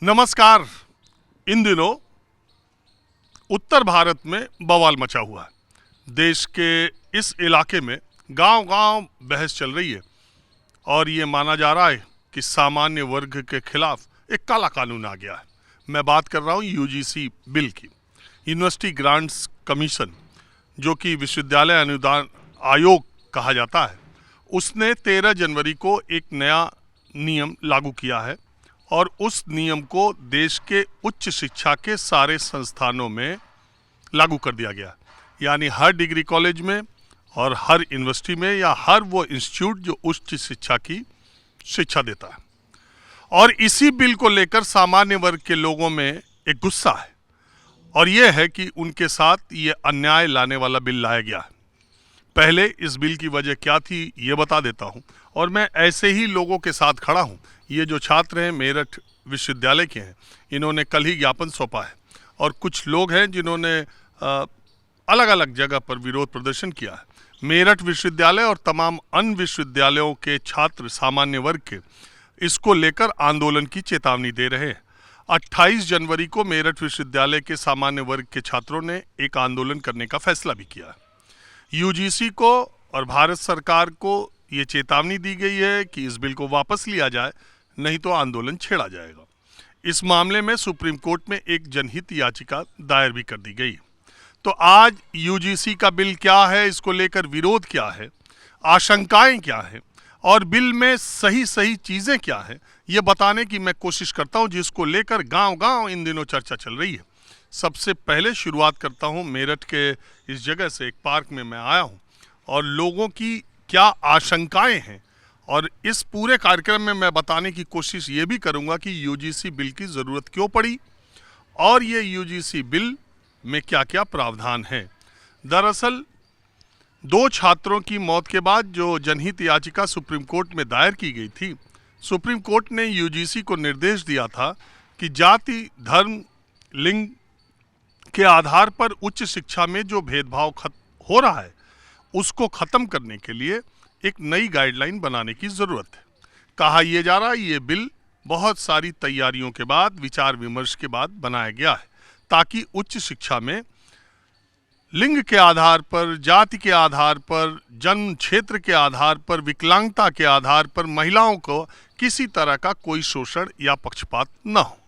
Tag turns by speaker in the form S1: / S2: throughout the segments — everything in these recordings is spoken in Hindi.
S1: नमस्कार। इन दिनों उत्तर भारत में बवाल मचा हुआ है। देश के इस इलाके में गांव-गांव बहस चल रही है और ये माना जा रहा है कि सामान्य वर्ग के खिलाफ एक काला कानून आ गया है। मैं बात कर रहा हूँ यूजीसी बिल की। यूनिवर्सिटी ग्रांट्स कमीशन, जो कि विश्वविद्यालय अनुदान आयोग कहा जाता है, उसने 13 जनवरी को एक नया नियम लागू किया है और उस नियम को देश के उच्च शिक्षा के सारे संस्थानों में लागू कर दिया गया। यानी हर डिग्री कॉलेज में और हर यूनिवर्सिटी में या हर वो इंस्टीट्यूट जो उच्च शिक्षा की शिक्षा देता है। और इसी बिल को लेकर सामान्य वर्ग के लोगों में एक गुस्सा है और यह है कि उनके साथ ये अन्याय लाने वाला बिल लाया गया है। पहले इस बिल की वजह क्या थी ये बता देता हूँ और मैं ऐसे ही लोगों के साथ खड़ा हूँ। ये जो छात्र हैं मेरठ विश्वविद्यालय के हैं, इन्होंने कल ही ज्ञापन सौंपा है और कुछ लोग हैं जिन्होंने अलग अलग जगह पर विरोध प्रदर्शन किया है। मेरठ विश्वविद्यालय और तमाम अन्य विश्वविद्यालयों के छात्र सामान्य वर्ग के इसको लेकर आंदोलन की चेतावनी दे रहे हैं। 28 जनवरी को मेरठ विश्वविद्यालय के सामान्य वर्ग के छात्रों ने एक आंदोलन करने का फैसला भी किया है। यूजीसी को और भारत सरकार को ये चेतावनी दी गई है कि इस बिल को वापस लिया जाए, नहीं तो आंदोलन छेड़ा जाएगा। इस मामले में सुप्रीम कोर्ट में एक जनहित याचिका दायर भी कर दी गई। तो आज यूजीसी का बिल क्या है, इसको लेकर विरोध क्या है, आशंकाएं क्या है और बिल में सही सही चीज़ें क्या है, ये बताने की मैं कोशिश करता हूं, जिसको लेकर गांव-गांव इन दिनों चर्चा चल रही है। सबसे पहले शुरुआत करता हूं मेरठ के इस जगह से। एक पार्क में मैं आया हूं और लोगों की क्या आशंकाएं हैं और इस पूरे कार्यक्रम में मैं बताने की कोशिश ये भी करूंगा कि यूजीसी बिल की ज़रूरत क्यों पड़ी और ये यूजीसी बिल में क्या क्या प्रावधान है। दरअसल 2 छात्रों की मौत के बाद जो जनहित याचिका सुप्रीम कोर्ट में दायर की गई थी, सुप्रीम कोर्ट ने यूजीसी को निर्देश दिया था कि जाति, धर्म, लिंग के आधार पर उच्च शिक्षा में जो भेदभाव हो रहा है उसको ख़त्म करने के लिए एक नई गाइडलाइन बनाने की ज़रूरत है। कहा यह जा रहा है ये बिल बहुत सारी तैयारियों के बाद, विचार विमर्श के बाद बनाया गया है ताकि उच्च शिक्षा में लिंग के आधार पर, जाति के आधार पर, जन्म क्षेत्र के आधार पर, विकलांगता के आधार पर महिलाओं को किसी तरह का कोई शोषण या पक्षपात न हो।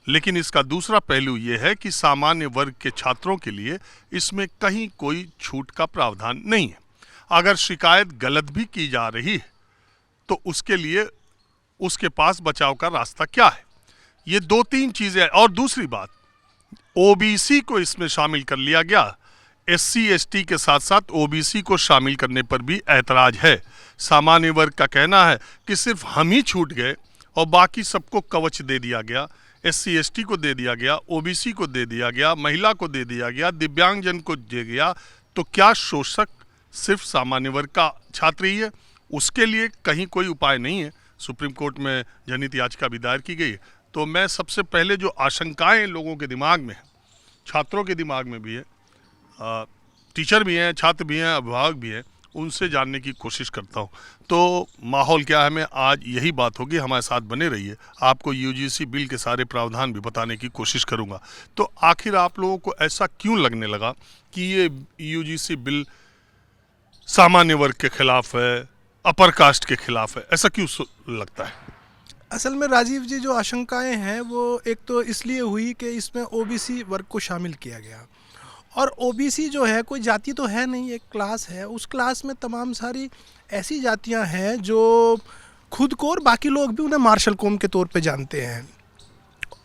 S1: लेकिन इसका दूसरा पहलू ये है कि सामान्य वर्ग के छात्रों के लिए इसमें कहीं कोई छूट का प्रावधान नहीं है। अगर शिकायत गलत भी की जा रही है तो उसके लिए उसके पास बचाव का रास्ता क्या है। ये 2-3 चीज़ें। और दूसरी बात, ओबीसी को इसमें शामिल कर लिया गया। एससी एसटी के साथ साथ ओबीसी को शामिल करने पर भी ऐतराज है। सामान्य वर्ग का कहना है कि सिर्फ हम ही छूट गए और बाकी सबको कवच दे दिया गया। एससी एसटी को दे दिया गया, ओबीसी को दे दिया गया, महिला को दे दिया गया, दिव्यांगजन को दे गया, तो क्या शोषक सिर्फ सामान्य वर्ग का छात्र ही है? उसके लिए कहीं कोई उपाय नहीं है। सुप्रीम कोर्ट में जनहित याचिका भी दायर की गई। तो मैं सबसे पहले जो आशंकाएं लोगों के दिमाग में है, छात्रों के दिमाग में भी है, टीचर भी हैं, छात्र भी हैं, अभिभावक भी हैं, उनसे जानने की कोशिश करता हूं। तो माहौल क्या है, मैं आज यही बात होगी। हमारे साथ बने रहिए, आपको यूजीसी बिल के सारे प्रावधान भी बताने की कोशिश करूंगा। तो आखिर आप लोगों को ऐसा क्यों लगने लगा कि ये यूजीसी बिल सामान्य वर्ग के खिलाफ है, अपर कास्ट के खिलाफ है? ऐसा क्यों लगता है?
S2: असल में राजीव जी, जो आशंकाएं हैं वो एक तो इसलिए हुई कि इसमें ओबीसी वर्ग को शामिल किया गया और ओबीसी जो है कोई जाति तो है नहीं, एक क्लास है। उस क्लास में तमाम सारी ऐसी जातियां हैं जो खुद को और बाकी लोग भी उन्हें मार्शल कौम के तौर पे जानते हैं।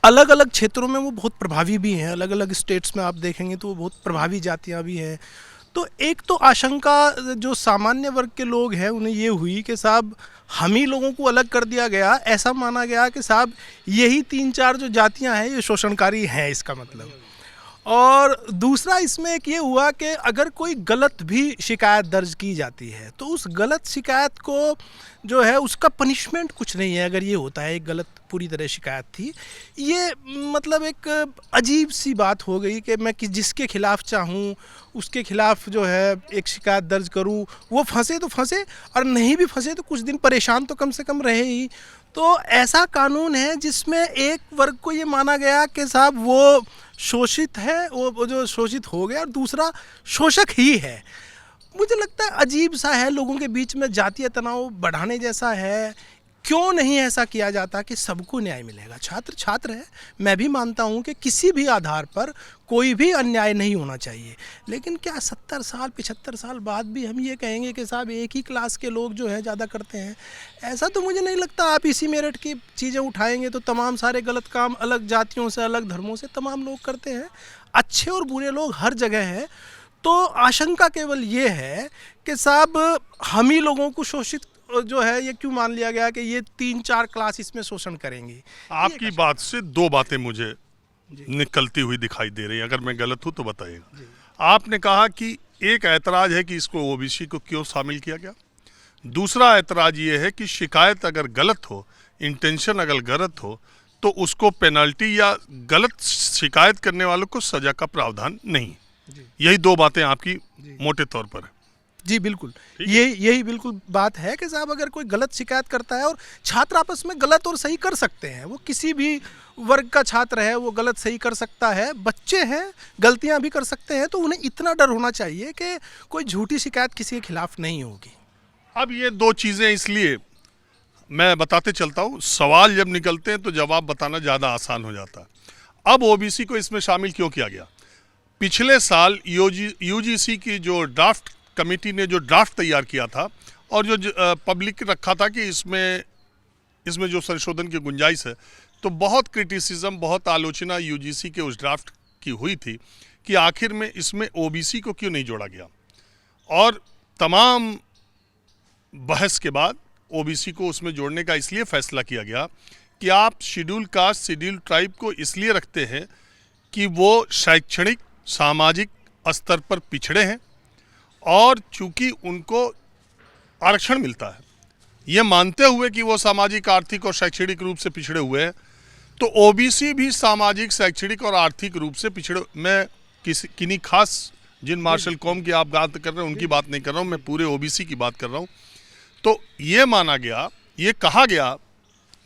S2: अलग अलग क्षेत्रों में वो बहुत प्रभावी भी हैं। अलग अलग स्टेट्स में आप देखेंगे तो वो बहुत प्रभावी जातियां भी हैं। तो एक तो आशंका जो सामान्य वर्ग के लोग हैं उन्हें ये हुई कि साहब हम ही लोगों को अलग कर दिया गया। ऐसा माना गया कि साहब यही 3-4 जो जातियां हैं ये शोषणकारी हैं, इसका मतलब। और दूसरा इसमें एक ये हुआ कि अगर कोई गलत भी शिकायत दर्ज की जाती है तो उस गलत शिकायत को जो है उसका पनिशमेंट कुछ नहीं है। अगर ये होता है एक गलत पूरी तरह शिकायत थी, ये मतलब एक अजीब सी बात हो गई कि मैं जिसके खिलाफ चाहूँ उसके खिलाफ जो है एक शिकायत दर्ज करूँ, वो फंसे तो फंसे और नहीं भी फंसे तो कुछ दिन परेशान तो कम से कम रहे ही। तो ऐसा कानून है जिसमें एक वर्ग को ये माना गया कि साहब वो शोषित है, वो जो शोषित हो गया, और दूसरा शोषक ही है। मुझे लगता है अजीब सा है, लोगों के बीच में जातीय तनाव बढ़ाने जैसा है। क्यों नहीं ऐसा किया जाता कि सबको न्याय मिलेगा? छात्र छात्र है, मैं भी मानता हूँ कि किसी भी आधार पर कोई भी अन्याय नहीं होना चाहिए, लेकिन क्या 70 साल 75 साल बाद भी हम ये कहेंगे कि साहब एक ही क्लास के लोग जो है ज़्यादा करते हैं? ऐसा तो मुझे नहीं लगता। आप इसी मेरिट की चीज़ें उठाएंगे तो तमाम सारे गलत काम अलग जातियों से, अलग धर्मों से तमाम लोग करते हैं। अच्छे और बुरे लोग हर जगह हैं। तो आशंका केवल ये है कि साहब हम ही लोगों को शोषित जो है ये क्यों मान लिया गया कि ये 3-4 क्लास इसमें शोषण करेंगी।
S1: आपकी बात से दो बातें मुझे निकलती हुई दिखाई दे रही है, अगर मैं गलत हूं तो बताइएगा। आपने कहा कि एक ऐतराज है कि इसको ओबीसी को क्यों शामिल किया गया, दूसरा ऐतराज ये है कि शिकायत अगर गलत हो, इंटेंशन अगर गलत हो, तो उसको पेनल्टी या गलत शिकायत करने वालों को सजा का प्रावधान नहीं। यही दो बातें आपकी मोटे तौर पर है।
S2: जी बिल्कुल, यही बिल्कुल बात है कि साहब अगर कोई गलत शिकायत करता है, और छात्र आपस में गलत और सही कर सकते हैं, वो किसी भी वर्ग का छात्र है वो गलत सही कर सकता है, बच्चे हैं गलतियां भी कर सकते हैं, तो उन्हें इतना डर होना चाहिए कि कोई झूठी शिकायत किसी के खिलाफ नहीं होगी।
S1: अब ये दो चीज़ें इसलिए मैं बताते चलता हूँ, सवाल जब निकलते हैं तो जवाब बताना ज़्यादा आसान हो जाता है। अब ओबीसी को इसमें शामिल क्यों किया गया? पिछले साल यूजीसी की जो ड्राफ्ट कमेटी ने जो ड्राफ्ट तैयार किया था और जो पब्लिक रखा था कि इसमें जो संशोधन की गुंजाइश है, तो बहुत क्रिटिसिज्म, बहुत आलोचना यूजीसी के उस ड्राफ्ट की हुई थी कि आखिर में इसमें ओबीसी को क्यों नहीं जोड़ा गया। और तमाम बहस के बाद ओबीसी को उसमें जोड़ने का इसलिए फैसला किया गया कि आप शेड्यूल कास्ट, शेड्यूल ट्राइब को इसलिए रखते हैं कि वो शैक्षणिक, सामाजिक स्तर पर पिछड़े हैं, और चूंकि उनको आरक्षण मिलता है, ये मानते हुए कि वो सामाजिक, आर्थिक और शैक्षणिक रूप से पिछड़े हुए हैं, तो ओबीसी भी सामाजिक, शैक्षणिक और आर्थिक रूप से पिछड़े। मैं किन्हीं खास जिन मार्शल कौम की आप बात कर रहे हैं उनकी बात नहीं कर रहा हूँ, मैं पूरे ओबीसी की बात कर रहा हूँ। तो ये माना गया, ये कहा गया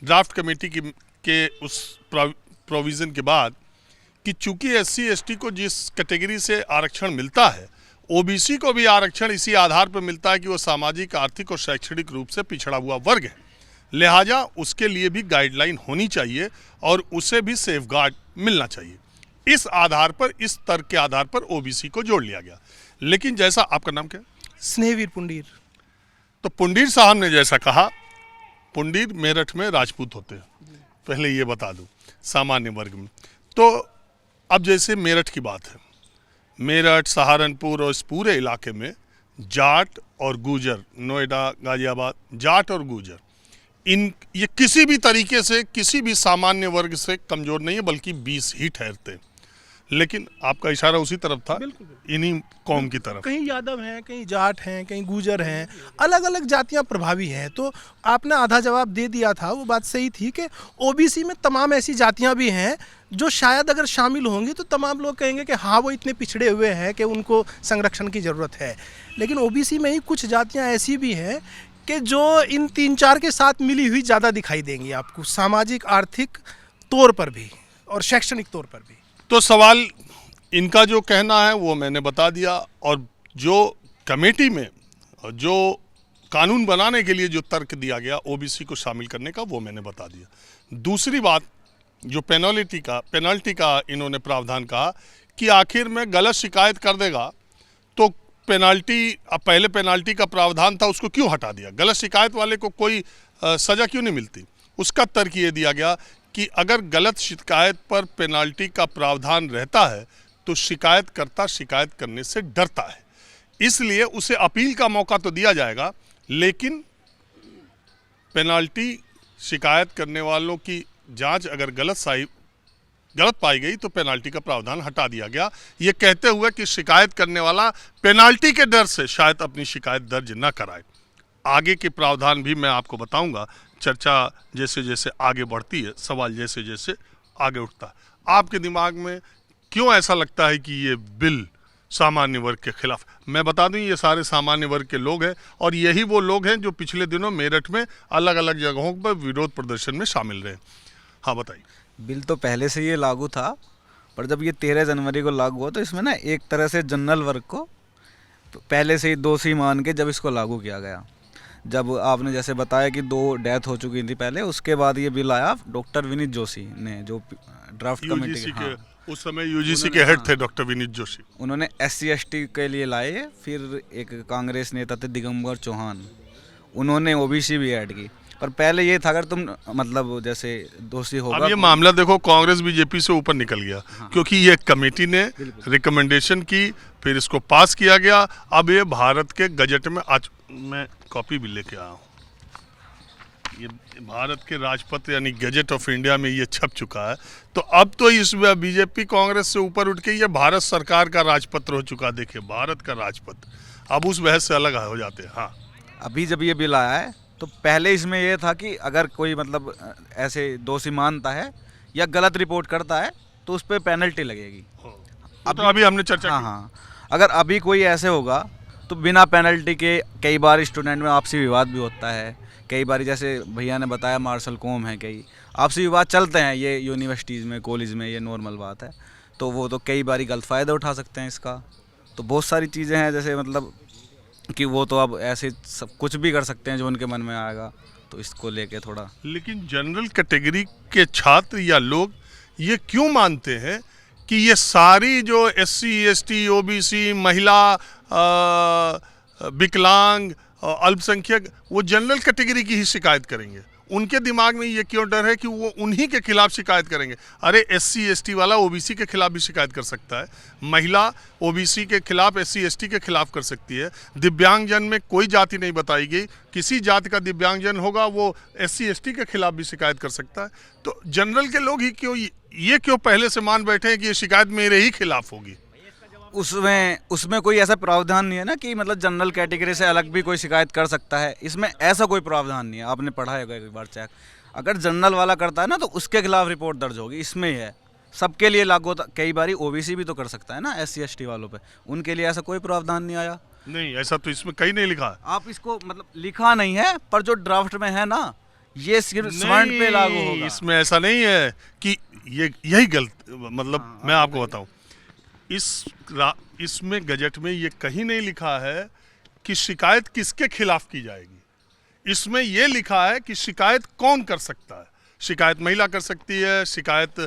S1: ड्राफ्ट कमेटी के उस प्रोविज़न के बाद कि चूंकि एससी एसटी को जिस कैटेगरी से आरक्षण मिलता है, ओबीसी को भी आरक्षण इसी आधार पर मिलता है कि वो सामाजिक, आर्थिक और शैक्षणिक रूप से पिछड़ा हुआ वर्ग है, लिहाजा उसके लिए भी गाइडलाइन होनी चाहिए और उसे भी सेफगार्ड मिलना चाहिए। इस आधार पर, इस तर्क के आधार पर ओबीसी को जोड़ लिया गया। लेकिन जैसा, आपका नाम क्या है?
S2: स्नेहवीर पुंडीर।
S1: तो पुंडीर साहब ने जैसा कहा, पुंडीर मेरठ में राजपूत होते हैं, पहले ये बता दूं, सामान्य वर्ग में। तो अब जैसे मेरठ की बात है, मेरठ, सहारनपुर और इस पूरे इलाके में जाट और गूजर, नोएडा, गाजियाबाद, जाट और गूजर, ये किसी भी तरीके से किसी भी सामान्य वर्ग से कमज़ोर नहीं है, बल्कि 20 ही ठहरते। लेकिन आपका इशारा उसी तरफ था, इन्हीं कौम की तरफ।
S2: कहीं यादव हैं, कहीं जाट हैं, कहीं गूजर हैं, अलग अलग जातियां प्रभावी हैं। तो आपने आधा जवाब दे दिया था, वो बात सही थी कि ओबीसी में तमाम ऐसी जातियां भी हैं जो शायद अगर शामिल होंगी तो तमाम लोग कहेंगे कि हाँ वो इतने पिछड़े हुए हैं कि उनको संरक्षण की ज़रूरत है। लेकिन ओबीसी में ही कुछ जातियाँ ऐसी भी हैं कि जो इन 3-4 के साथ मिली हुई ज़्यादा दिखाई देंगी आपको, सामाजिक, आर्थिक तौर पर भी और शैक्षणिक तौर पर भी।
S1: तो सवाल इनका जो कहना है वो मैंने बता दिया, और जो कमेटी में जो कानून बनाने के लिए जो तर्क दिया गया ओबीसी को शामिल करने का, वो मैंने बता दिया। दूसरी बात, जो पेनल्टी का इन्होंने प्रावधान कहा कि आखिर में गलत शिकायत कर देगा तो पेनल्टी, अब पहले पेनल्टी का प्रावधान था उसको क्यों हटा दिया, गलत शिकायत वाले को कोई सज़ा क्यों नहीं मिलती? उसका तर्क ये दिया गया कि अगर गलत शिकायत पर पेनल्टी का प्रावधान रहता है तो शिकायतकर्ता शिकायत करने से डरता है, इसलिए उसे अपील का मौका तो दिया जाएगा, लेकिन पेनल्टी, शिकायत करने वालों की जांच अगर गलत पाई गई तो पेनल्टी का प्रावधान हटा दिया गया, ये कहते हुए कि शिकायत करने वाला पेनल्टी के डर से शायद अपनी शिकायत दर्ज न कराए। आगे के प्रावधान भी मैं आपको बताऊंगा, चर्चा जैसे जैसे आगे बढ़ती है, सवाल जैसे जैसे आगे उठता है। आपके दिमाग में क्यों ऐसा लगता है कि ये बिल सामान्य वर्ग के खिलाफ। मैं बता दूं ये सारे सामान्य वर्ग के लोग हैं और यही वो लोग हैं जो पिछले दिनों मेरठ में अलग अलग जगहों पर विरोध प्रदर्शन में शामिल रहे। हाँ बताइए।
S3: बिल तो पहले से ये लागू था, पर जब ये 13 जनवरी को लागू हुआ तो इसमें ना एक तरह से जनरल वर्ग को पहले से ही दोषी मान के जब इसको लागू किया गया, जब आपने जैसे बताया कि 2 डेथ हो चुकी थी पहले, उसके बाद ये बिल आया डॉक्टर विनीत जोशी ने, जो ड्राफ्ट कमेटी
S1: यूजीसी
S3: के, हाँ,
S1: उस समय यूजीसी के हेड थे डॉक्टर विनीत जोशी।
S3: उन्होंने SC ST के लिए लाए। फिर एक कांग्रेस नेता थे दिगंबर चौहान, उन्होंने OBC भी ऐड की। पर पहले ये था अगर तुम मतलब जैसे दोषी होगा।
S1: अब ये मामला देखो कांग्रेस बीजेपी से ऊपर निकल गया। हाँ। क्योंकि ये कमेटी ने रिकमेंडेशन की, फिर इसको पास किया गया। अब ये भारत के गजट में, आज मैं कॉपी भी लेके आया हूँ, ये भारत के राजपत्र यानी गजट ऑफ इंडिया में ये छप चुका है। तो अब तो इस बीजेपी कांग्रेस से ऊपर उठ के ये भारत सरकार का राजपत्र हो चुका है। देखिए भारत का राजपत्र, अब उस बहस से अलग हो जाते हैं। हाँ,
S3: अभी जब ये बिल आया है तो पहले इसमें ये था कि अगर कोई मतलब ऐसे दोषी मानता है या गलत रिपोर्ट करता है तो उस पर पेनल्टी लगेगी।
S1: अब तो अभी हमने चर्चा
S3: हाँ
S1: की।
S3: हाँ, अगर अभी कोई ऐसे होगा तो बिना पेनल्टी के कई बार स्टूडेंट में आपसी विवाद भी होता है। कई बार जैसे भैया ने बताया मार्शल कॉम है, कई आपसी विवाद चलते हैं ये यूनिवर्सिटीज़ में, कॉलेज में, ये नॉर्मल बात है। तो वो तो कई बार गलत फ़ायदा उठा सकते हैं इसका। तो बहुत सारी चीज़ें हैं जैसे मतलब कि वो तो अब ऐसे सब कुछ भी कर सकते हैं जो उनके मन में आएगा। तो इसको लेके थोड़ा, लेकिन
S1: जनरल कैटेगरी के छात्र या लोग ये क्यों मानते हैं कि ये सारी जो SC ST OBC, महिला, विकलांग, अल्पसंख्यक, वो जनरल कैटेगरी की ही शिकायत करेंगे? उनके दिमाग में ये क्यों डर है कि वो उन्हीं के खिलाफ शिकायत करेंगे? अरे SC ST वाला OBC के खिलाफ भी शिकायत कर सकता है, महिला OBC के खिलाफ SC ST के खिलाफ कर सकती है, दिव्यांगजन में कोई जाति नहीं बताई गई, किसी जाति का दिव्यांगजन होगा वो SC ST के खिलाफ भी शिकायत कर सकता है। तो जनरल के लोग ही क्यों पहले से मान बैठे हैं कि ये शिकायत मेरे ही खिलाफ होगी?
S3: उसमें कोई ऐसा प्रावधान नहीं है ना कि मतलब जनरल कैटेगरी से अलग भी कोई शिकायत कर सकता है। इसमें ऐसा कोई प्रावधान नहीं है। आपने पढ़ा है एक बार चेक, अगर जनरल वाला करता है ना तो उसके खिलाफ रिपोर्ट दर्ज होगी। इसमें ही है, सबके लिए लागू होता। कई बार OBC भी तो कर सकता है ना SC ST वालों पे, उनके लिए ऐसा कोई प्रावधान नहीं आया।
S1: नहीं, ऐसा तो इसमें कहीं नहीं लिखा है।
S3: आप इसको मतलब लिखा नहीं है, पर जो ड्राफ्ट में है ना ये सिर्फ स्वर्ण पे लागू होगा।
S1: इसमें ऐसा नहीं है कि यही गलत, मतलब मैं आपको बताऊं, इसमें गजट में ये कहीं नहीं लिखा है कि शिकायत किसके खिलाफ की जाएगी। इसमें ये लिखा है कि शिकायत कौन कर सकता है। शिकायत महिला कर सकती है, शिकायत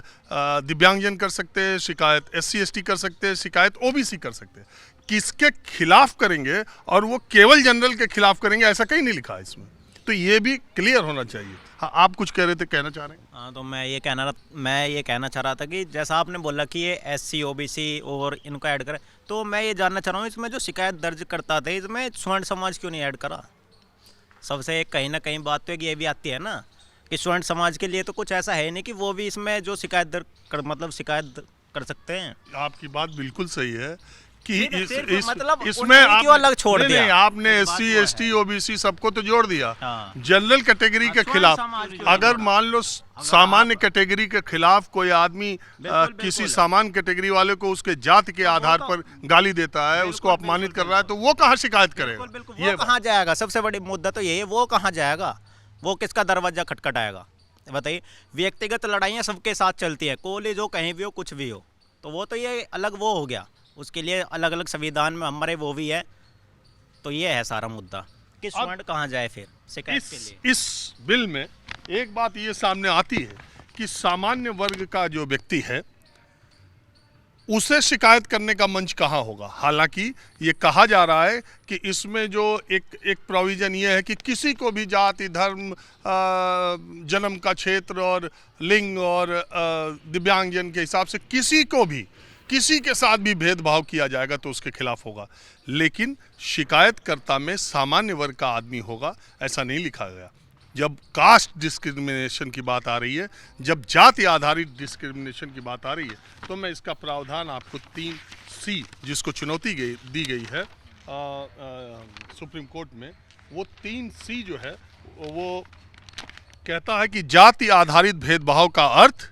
S1: दिव्यांगजन कर सकते हैं, शिकायत SC ST कर सकते हैं, शिकायत OBC कर सकते हैं। किसके खिलाफ करेंगे और वो केवल जनरल के खिलाफ करेंगे, ऐसा कहीं नहीं लिखा है इसमें। तो ये भी क्लियर होना चाहिए। हाँ, आप कुछ कह रहे थे, कहना चाह रहे हैं?
S4: हाँ, तो मैं ये कहना चाह रहा था कि जैसा आपने बोला कि ये SC OBC और इनको ऐड करें, तो मैं ये जानना चाह रहा हूँ इसमें जो शिकायत दर्ज करता था इसमें स्वर्ण समाज क्यों नहीं ऐड करा? सबसे कहीं ना कहीं बात तो ये भी आती है ना कि स्वर्ण समाज के लिए तो कुछ ऐसा है नहीं कि वो भी इसमें जो शिकायत कर सकते हैं।
S1: आपकी बात बिल्कुल सही है कि
S4: मतलब
S1: इसमें आप
S4: अलग छोड़ दिया।
S1: नहीं, आपने SC ST OBC सबको तो जोड़ दिया।
S4: हाँ।
S1: जनरल कैटेगरी के खिलाफ अगर मान लो सामान्य कैटेगरी के खिलाफ कोई आदमी किसी सामान्य कैटेगरी वाले को उसके जाति के आधार पर गाली देता है, उसको अपमानित कर रहा है, तो वो कहाँ शिकायत करेगा?
S4: ये कहाँ जाएगा? सबसे बड़ी मुद्दा तो यही है, वो कहाँ जाएगा? वो किसका दरवाजा खटखटाएगा? बताइए। व्यक्तिगत लड़ाइयाँ सबके साथ चलती है, कॉलेज हो, कहीं भी हो, कुछ भी हो, तो वो तो ये अलग वो हो गया। उसके लिए अलग अलग संविधान में हमारे वो भी है। तो ये है सारा मुद्दा कि स्वर्ण कहाँ जाए फिर शिकायत के लिए।
S1: इस बिल में एक बात ये सामने आती है कि सामान्य वर्ग का जो व्यक्ति है उसे शिकायत करने का मंच कहाँ होगा। हालांकि ये कहा जा रहा है कि इसमें जो एक प्रोविजन ये है कि किसी को भी जाति, धर्म, जन्म का क्षेत्र और लिंग और दिव्यांगजन के हिसाब से किसी के साथ भी भेदभाव किया जाएगा तो उसके खिलाफ होगा। लेकिन शिकायतकर्ता में सामान्य वर्ग का आदमी होगा, ऐसा नहीं लिखा गया। जब कास्ट डिस्क्रिमिनेशन की बात आ रही है, जब जाति आधारित डिस्क्रिमिनेशन की बात आ रही है, तो मैं इसका प्रावधान आपको 3C जिसको चुनौती दी गई है सुप्रीम कोर्ट में, वो 3C जो है वो कहता है कि जाति आधारित भेदभाव का अर्थ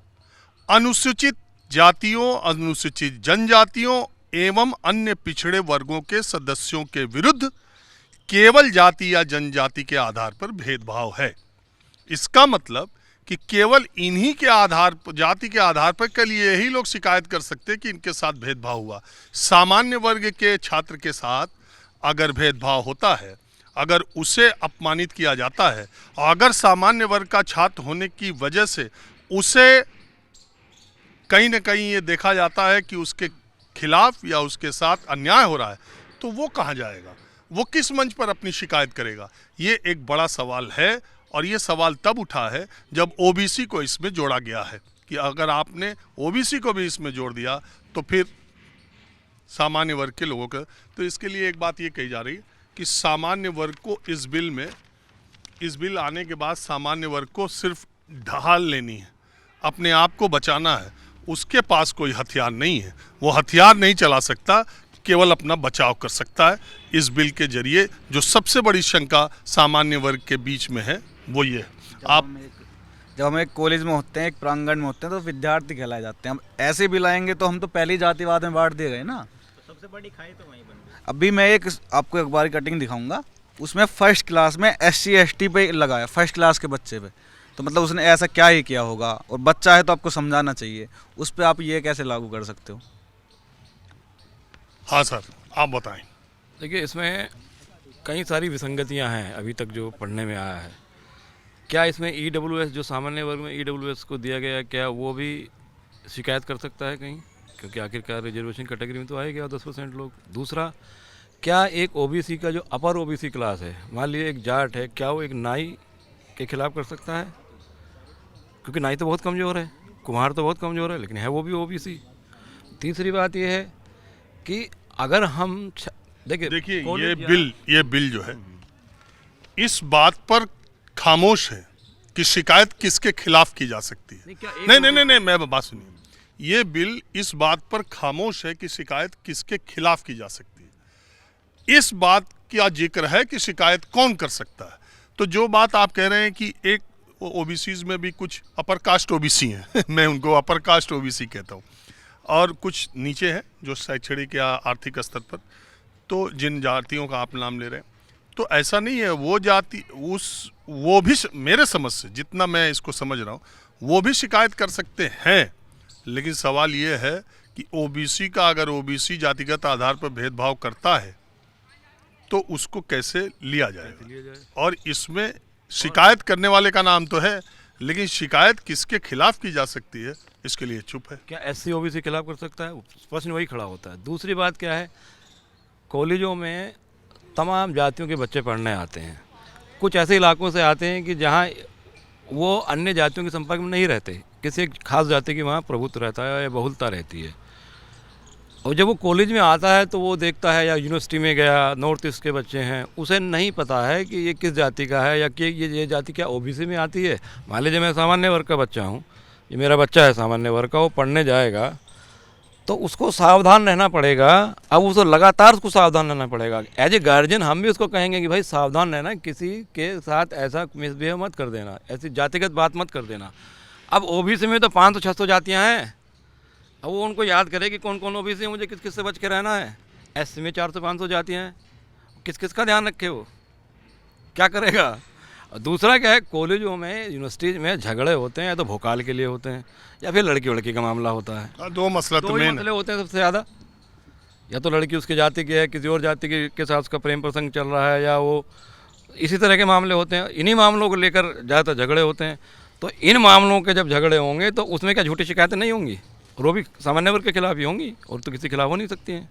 S1: अनुसूचित जातियों, अनुसूचित जनजातियों एवं अन्य पिछड़े वर्गों के सदस्यों के विरुद्ध केवल जाति या जनजाति के आधार पर भेदभाव है। इसका मतलब कि केवल इन्हीं के आधार पर, जाति के आधार पर कल यही लोग शिकायत कर सकते हैं कि इनके साथ भेदभाव हुआ। सामान्य वर्ग के छात्र के साथ अगर भेदभाव होता है, अगर उसे अपमानित किया जाता है, और अगर सामान्य वर्ग का छात्र होने की वजह से उसे कहीं ना कहीं ये देखा जाता है कि उसके खिलाफ या उसके साथ अन्याय हो रहा है, तो वो कहाँ जाएगा, वो किस मंच पर अपनी शिकायत करेगा? ये एक बड़ा सवाल है। और ये सवाल तब उठा है जब ओबीसी को इसमें जोड़ा गया है कि अगर आपने ओबीसी को भी इसमें जोड़ दिया तो फिर सामान्य वर्ग के लोगों का। तो इसके लिए एक बात ये कही जा रही है कि सामान्य वर्ग को इस बिल आने के बाद सामान्य वर्ग को सिर्फ ढाल लेनी है, अपने आप को बचाना है। उसके पास कोई हथियार नहीं है, वो हथियार नहीं चला सकता, केवल अपना बचाव कर सकता है इस बिल के जरिए। जो सबसे बड़ी शंका सामान्य वर्ग के बीच में है वो ये है।
S3: जब हम एक कॉलेज में होते हैं, एक प्रांगण में होते हैं, तो विद्यार्थी कहलाए जाते हैं। हम ऐसे भी लाएंगे तो हम तो पहले ही जातिवाद में बांट दिए गए ना।
S4: तो सबसे बड़ी खाई तो वहीं बन गई।
S3: अभी मैं एक आपको अखबार की कटिंग दिखाऊंगा, उसमें फर्स्ट क्लास में SC ST पे लगाया, फर्स्ट क्लास के बच्चे पे। तो मतलब उसने ऐसा क्या ही किया होगा, और बच्चा है तो आपको समझाना चाहिए। उस पर आप ये कैसे लागू कर सकते हो?
S1: हाँ सर, आप बताएं।
S5: देखिए, इसमें कई सारी विसंगतियां हैं अभी तक जो पढ़ने में आया है। क्या इसमें EWS, जो सामान्य वर्ग में EWS को दिया गया है, क्या वो भी शिकायत कर सकता है कहीं? क्योंकि आखिरकार रिजर्वेशन कैटेगरी में तो आएगा 10% लोग। दूसरा, क्या एक OBC का जो अपर OBC क्लास है, मान लीजिए एक जाट है, क्या वो एक नाई के खिलाफ कर सकता है? क्योंकि नाई तो बहुत कमज़ोर है, कुम्हार तो बहुत कमज़ोर है, लेकिन है वो भी OBC। तीसरी बात ये है कि अगर हम
S1: देखिए ये बिल जो है इस बात पर खामोश है कि शिकायत किसके खिलाफ की जा सकती है। नहीं, मैं बात सुनिए। ये बिल इस बात पर खामोश है कि शिकायत किसके खिलाफ की जा सकती है। इस बात का जिक्र है कि शिकायत कौन कर सकता है। तो जो बात आप कह रहे हैं कि एक ओबीसीज में भी कुछ अपर कास्ट ओबीसी हैं मैं उनको अपर कास्ट ओबीसी कहता हूँ, और कुछ नीचे है जो शैक्षणिक या आर्थिक स्तर पर, तो जिन जातियों का आप नाम ले रहे हैं, तो ऐसा नहीं है। वो जाति वो भी मेरे समझ से, जितना मैं इसको समझ रहा हूँ, वो भी शिकायत कर सकते हैं। लेकिन सवाल ये है कि ओबीसी का, अगर ओबीसी जातिगत आधार पर भेदभाव करता है तो उसको कैसे लिया जाएगा। और इसमें शिकायत करने वाले का नाम तो है, लेकिन शिकायत किसके खिलाफ की जा सकती है इसके लिए चुप है।
S5: क्या SC OBC खिलाफ कर सकता है? प्रश्न वही खड़ा होता है। दूसरी बात क्या है, कॉलेजों में तमाम जातियों के बच्चे पढ़ने आते हैं। कुछ ऐसे इलाकों से आते हैं कि जहाँ वो अन्य जातियों के संपर्क में नहीं रहते, किसी एक खास जाति की वहाँ प्रभुत्व रहता है या बहुलता रहती है। और जब वो कॉलेज में आता है तो वो देखता है, या यूनिवर्सिटी में गया, नॉर्थ ईस्ट के बच्चे हैं, उसे नहीं पता है कि ये किस जाति का है, या कि ये जाति क्या OBC में आती है। मान लीजिए मैं सामान्य वर्ग का बच्चा हूँ, ये मेरा बच्चा है सामान्य वर्ग का, वो पढ़ने जाएगा तो उसको सावधान रहना पड़ेगा। अब उसको लगातार उसको सावधान रहना पड़ेगा। एज ए गार्जियन हम भी उसको कहेंगे कि भाई सावधान रहना, किसी के साथ ऐसा मिसबिहेव मत कर देना, ऐसी जातिगत बात मत कर देना। अब OBC में तो 500-600 जातियाँ हैं, अब वो उनको याद करे कि कौन कौन OBC है, मुझे किस किस से बच के रहना है। SC में 400-500 जातियाँ हैं, किस किस का ध्यान रखे, वो क्या करेगा। दूसरा क्या है, कॉलेजों में, यूनिवर्सिटीज़ में झगड़े होते हैं, या तो भोकाल के लिए होते हैं, या फिर लड़की लड़की का मामला होता है।
S1: दो मसले
S5: होते हैं सबसे ज़्यादा। या तो लड़की उसकी जाति की है, किसी और जाति के साथ उसका प्रेम प्रसंग चल रहा है, या वो इसी तरह के मामले होते हैं। इन्हीं मामलों को लेकर ज़्यादातर झगड़े होते हैं। तो इन मामलों के जब झगड़े होंगे तो उसमें क्या झूठी शिकायतें नहीं होंगी, और वो भी सामान्य वर्ग के खिलाफ ही होंगी, और तो किसी के खिलाफ हो नहीं सकती हैं।